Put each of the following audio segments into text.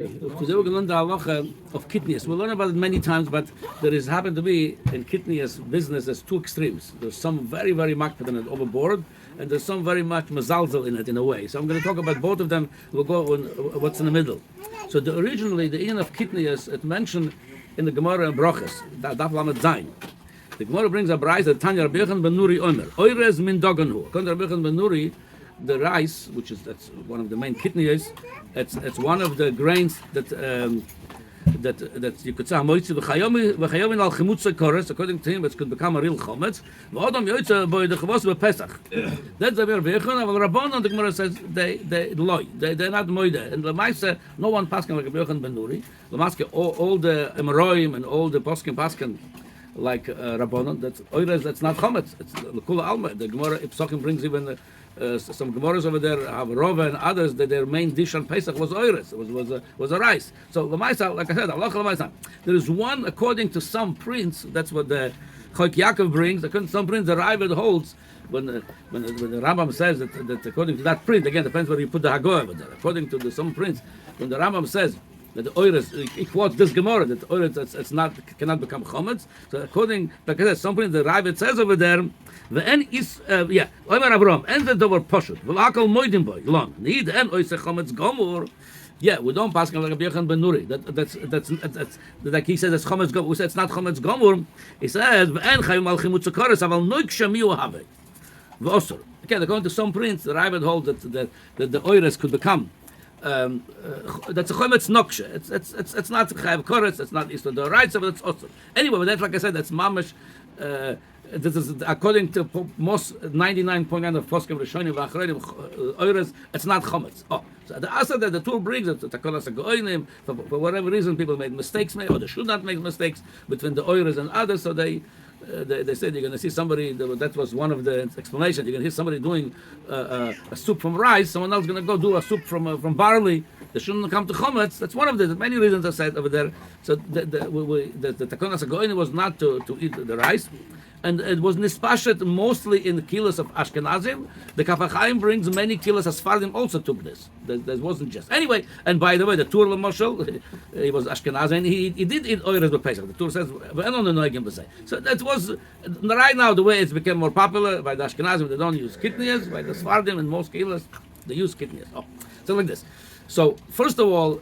Today we're going to learn the halacha of kitniyos. We'll learn about it many times, but there is happened to be in kitniyos business there's two extremes. There's some very, very makpid in it overboard, and there's some very much mazalzel in it in a way. So I'm going to talk about both of them. We'll go on what's in the middle. So originally the in of kitniyos it mentioned in the Gemara and Brochus, Daf Lamed Zayin. The Gemara brings a brayz that Tanya Rabbi Yochanan ben Nuri Omer Oirez min doganu. According to Rabbi Yochanan ben Nuri, the rice, which is that's one of the main kitniyos, it's one of the grains that you could say hamoitzi v'chayomin al chimutza kores. According to him, it could become a real chometz. V'odam yoitza boy the chavos b'Pesach. That's the Rabbi Yochanan. But Rabbanon, the Gemara says they're not moide. And the Lamaisa, no one paskin like Rabbi Yochanan ben Nuri. Lamaske all the Emeroim and all the paskin like Rabbanon. That's not chometz. It's l'kula alma. The Gemara Pesachim brings even. Some Gemaras over there have Rova and others that their main dish on Pesach was oires, was a rice. So Lamaisa, like I said, Allah Lamaisa. There is one according to some prince. That's what the Choik Yaakov brings. According to some prince, the Ravid holds when the Rambam says that according to that print, again depends where you put the Hagoy over there. According to some prince, when the Rambam says that the oires, he quotes this Gemara that the oires cannot become chometz. So according, like I said, something the Ravid says over there, the end is Omer Avram, and the dover poshut, v'lakol moedim boy long. Need and oise chometz gomor. Yeah, we don't pass him like Rabbi Yochanan ben Nuri. That's like he says it's chometz gomor. We say it's not chometz gomor. He says v'en chayim al chimutz koros aval noik shamiu have. V'osor. Again, according to some prince, the Ravid holds that the oires could become. That's a chometz nokshe. It's not chayav koretz. It's not isla the rights, but it's also. Anyway, but that's like I said. That's mamish. This is according to most 99.9 of poskim rishonim v'achronim oires. It's not chometz. Oh, so the answer that the tool brings it to takolas hagoyim for whatever reason people made mistakes, or they should not make mistakes between the oires and others. So they said you're going to see somebody. That was one of the explanations. You're going to hear somebody doing a soup from rice. Someone else is going to go do a soup from barley. They shouldn't come to chometz. That's one of the many reasons I said over there. So the takonas hagoyim was not to eat the rice. And it was nispashet mostly in the kilos of Ashkenazim. The Kaf HaChaim brings many kilos of sefardim also took this. That wasn't just. Anyway, and by the way, the Tur L'Moshel, he was Ashkenazi, and he did eat oires b'Pesach. The Tur says, so that was, right now, the way it's become more popular, by the Ashkenazim, they don't use kitniyos, by the sefardim, and most kilos, they use kitniyos. Oh, so like this. So, first of all,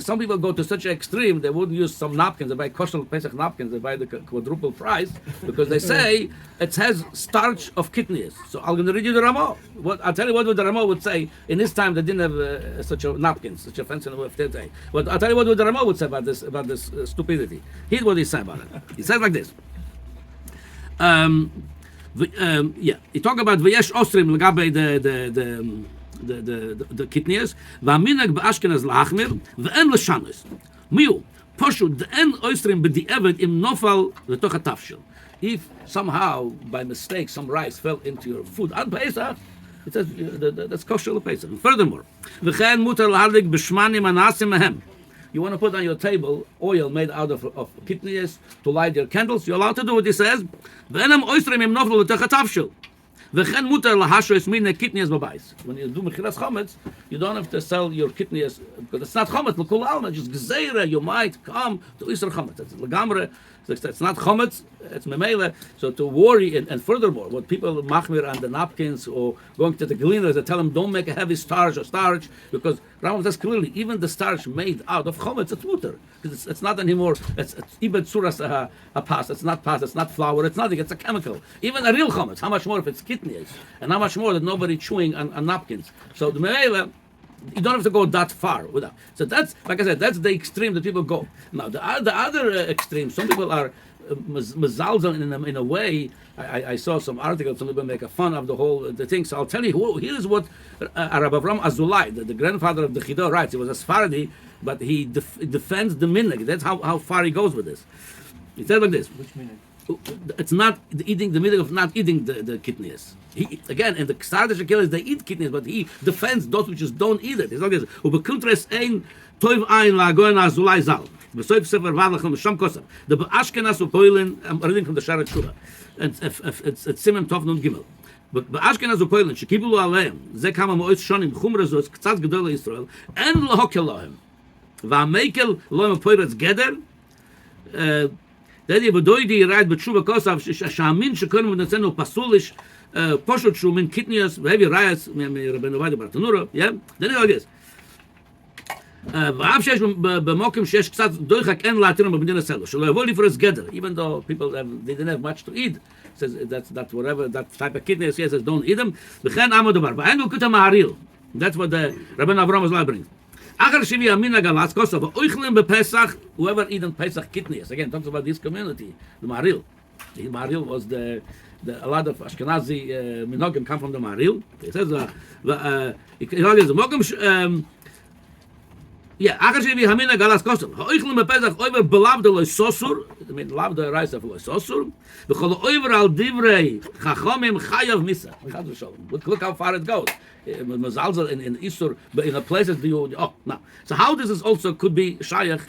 some people go to such an extreme, they wouldn't use some napkins, they buy kosher Pesach napkins, they buy the quadruple price, because they say it has starch of kitniyos. So I'm going to read you the Ramah. I'll tell you what the Ramah would say. In this time, they didn't have such a napkins, such a fancy way of today. But I'll tell you what the Ramah would say about this stupidity. Here's what he said about it. He says like this. He talk about v'yesh osrim l'gabei the kitniyos v'aminag b'Ashkenaz la'achmir v'en l'shanus miu poshut d'en oystrim b'di'evet im nofal l'toch hatafshil. If somehow by mistake some rice fell into your food on Pesach, it says that's kosher l'Pesach. And furthermore, v'chen mutar l'hardik b'shmanim anasim mehem. You want to put on your table oil made out of kitniyos to light your candles, you're allowed to do what he says. V'enem oystrim im nofal l'toch hatafshil. When you do mechilas chometz, you don't have to sell your kitniyos because it's not chometz. L'kul alma, just gzeira. You might come to isra chometz. It's legamre. It's not chometz. It's memele. So to worry and furthermore, what people machmir on the napkins or going to the gleaners, they tell them don't make a heavy starch because Rambam says clearly even the starch made out of chometz it's mutar because it's not anymore. It's ibed suras a pas. It's not pas. It's not flour. It's nothing. It's a chemical. Even a real chometz. How much more if it's kitniyos? And how much more that nobody chewing on napkins. So the meila, you don't have to go that far without. So that's, like I said, that's the extreme that people go. Now the other extreme, some people are mezalzel in a way. I saw some articles, some people make a fun of the thing. So I'll tell you, here's what Rabbi Avram Azulai, the grandfather of the Chidah, writes. He was a sefardi, but he defends the minhag. That's how far he goes with this. He said like this. Which minhag? It's not eating the middle of not eating the kitniyos. Again, in the Sardish Achilles, they eat kitniyos, but he defends those which just don't eat it. It's like this. Ubekuntres ein toiv ein lagoen azulai zal. Besoif sefer vadlachem sham kosam. The askenazi upoilin. I'm reading from the Sharet Shura, and it's Simon Tov Nun Gimel. But askenazi upoilin shekibulu aleim ze kama mois shonim chumra zos k'tzad gedol Yisrael en lahokelahem. Va'mekel lo mepoiretz geder. That bedeutet die right mit Shuva Kosav shamin shkonim mit netsenu pasulish poshut shu min kitniyos heavy rayas me Rabbeinu Vadi Bartanura. Yeah. Then it is. ואף שיש במוקם שיש קצת דויחק אין להתיר במדינה סלו, שלא יבוא לפרס גדר, even though people they didn't have much to eat, says that whatever, that type of kitniyos says don't eat them, וכן עמו דבר, ואין לו כתה מהריל, that's what the Rabbeinu Avraham was brings. אחר שיבי אמין הגלס כוסו, ואויכלים בפסח, whoever eat in Pesach kitniyos, again, talks about this community, the Maharil. The Maharil was a lot of askenazi minhagim come from the Maharil. It says, yeah, actually we hamina galas kosel. Ha'oichlem bepesach over belavde lo sosur. I mean, lavde rice of lo sosur. V'chol over al divrei chachamim chayav misa. Look how far it goes. Mazalzel in Isur, but in a place that you. Oh, now. So how this is also could be shayach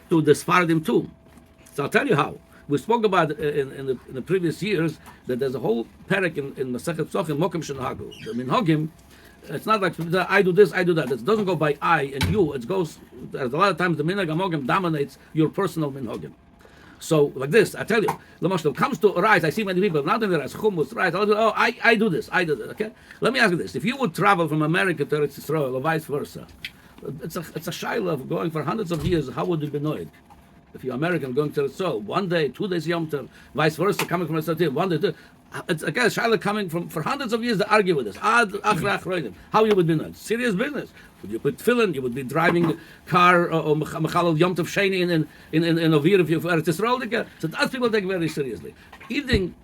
to the sefardim too. So I'll tell you how. We spoke about in the previous years that there's a whole parak in Masechet Pesachim Mokem Shenahagu. The minhagim. It's not like I do this, I do that. It doesn't go by I and you. It goes. There's a lot of times the minhag hamogim dominates your personal minhagim. So like this, I tell you, when it comes to rice, I see many people not only rice, hummus, rice. I do this, I do that. Okay, let me ask you this: if you would travel from America to Eretz Yisrael or vice versa, it's a shaila of going for hundreds of years. How would you be annoyed? If you're American going to Eretz Yisrael, 1 day, 2 days Yom Tov, vice versa, coming from Eretz Yisrael, 1 day, 2. It's again Shaila coming from for hundreds of years to argue with us. How you would be annoyed? Serious business. Would you put tefillin? You would be driving a car or Mechalal Yom Tov Sheni in Ovir if you're Eretz Yisrael. So that's people take very seriously. Eating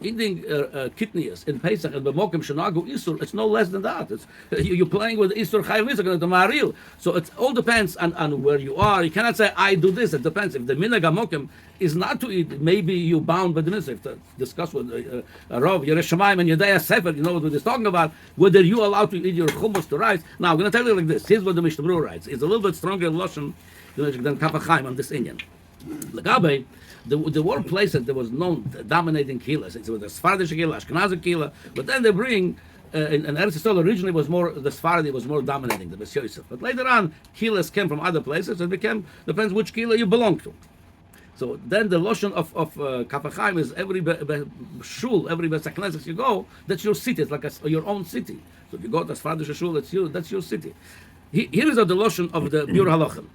kitniyos in Pesach and b'mokim shenagu isur, it's no less than that. It's you're playing with isur chayav isur going to maril. So it all depends on where you are. You cannot say I do this. It depends. If the minhag hamokim is not to eat, maybe you bound by the mitzvah. To discuss with Rav Yerushalayim and Yedaya Sefer, you know what we're talking about. Whether you allowed to eat your hummus to rice. Now I'm going to tell you like this. Here's what the Mishnah Berurah writes. It's a little bit stronger lashon than Kaf HaChaim on this Inyan. Lagabe. There were places that was known dominating kilas. It was the sefardi kila, askenazi kila, but then they bring in Eretz Yisrael originally was more the sefardi was more dominating the Bes Yosef. But later on, kilas came from other places. It became depends which kila you belong to. So then the lotion of Kaf HaChaim is every shul, every askenazi you go, that's your city. It's like your own city. So if you go to sefardi shul, that's your city. Here is the lotion of the Biur Halachim.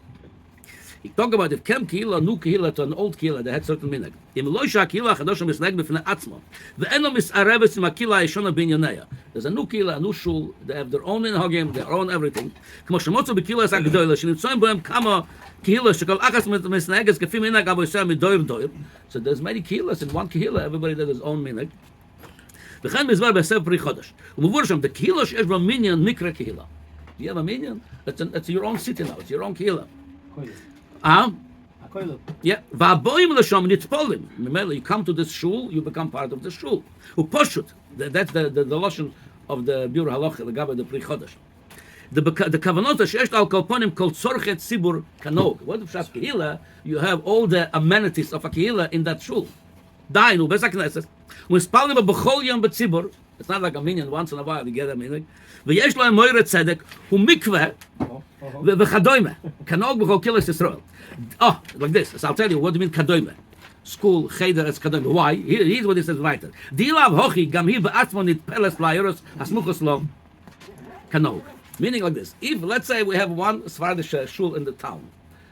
He talk about if kem kila, new kila to an old kila, they had certain minhag. Im loisha kila chadosh misnag b'fnei atzmo. Ve'eno misareves im akila yeshona binyaneya. There's a new kila, a new shul. They have their own minhagim, their own everything. Kmo shemotzu b'kila es agdoila. Shenitzoyim bohem kama kila shekol achas misnages kefi minhag abo yisrael midoir doir. So there's many kilas in one kila. Everybody does his own minhag. V'chen mizvar b'sev pri chodesh. Umuvur shem the kila she'esh bo minyan mikra kila. Do you have a minyan? It's your own city now. It's your own kila. Yeah, you come to this shul, you become part of the shul. That's the lotion of the Biur Halacha, the Gabbai, the Pri Chodesh. The kavanot she'esh al kolponim kol tzorchet tzibur kanog. What if Shas Kehila? You have all the amenities of a Kehila in that shul. Dainu Pesach Knesset. When spalim b'chol yom b'tzibur, it's not like a minyan once in a while you get a minyan. V'yesh lo moire tzedek hu mikveh v'chadoyme kanog b'chol kilas Yisrael. Oh, like this. So I'll tell you what do you mean kadoyme. School cheder as kadoyme. Why? Here's what he says right there. Dilav hochi gam hi ba'atzmo nitpeles la'iros asmuchos lo kanog. Meaning like this. If let's say we have one Sephardic shul in the town,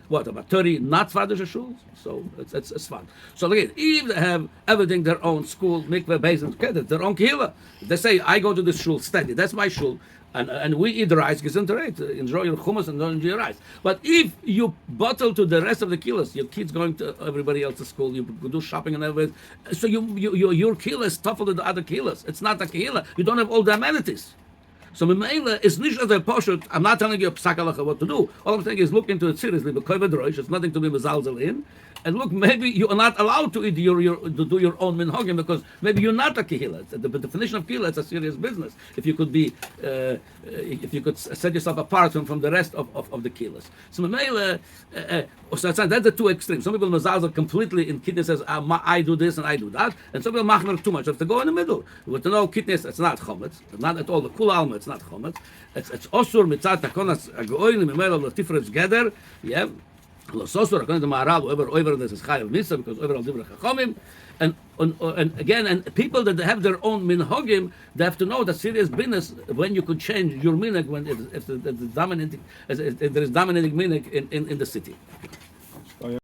what about 30 not Sephardic shuls? So it's fun. So again, if they have everything their own school, mikveh, basin, their own kehillah. They say I go to this shul steady. That's my shul. And we eat rice, enjoy your hummus and don't enjoy your rice. But if you bottle to the rest of the kilos, your kids going to everybody else's school, you do shopping and everything, so your kilo is tougher than the other kilos. It's not a kehillah. You don't have all the amenities. So Memela is nicht as a poshut. I'm not telling you Pesach halacha what to do. All I'm saying is look into it seriously. But koyvad roish, it's nothing to be mezalzel in. And look, maybe you are not allowed to eat to do your own minhagim because maybe you're not a kehillah. The definition of kehillah is a serious business. If you could be, if you could set yourself apart from the rest of the kehillahs. So Memela, so that's the two extremes. Some people mezalzel completely in kitniyos says I do this and I do that, and some people machmer too much. If to go in the middle, with no kitniyos, it's not chometz, not at all the kul alma. It's not chometz. It's osur mitzat takonas agoyim memelo latifres gather. Yeah. Los osur according to Maharal, over this is chayav misa because over al divrei chachamim. And again, and people that have their own minhagim, they have to know that serious business when you could change your minhag when if there is dominating minhag in the city.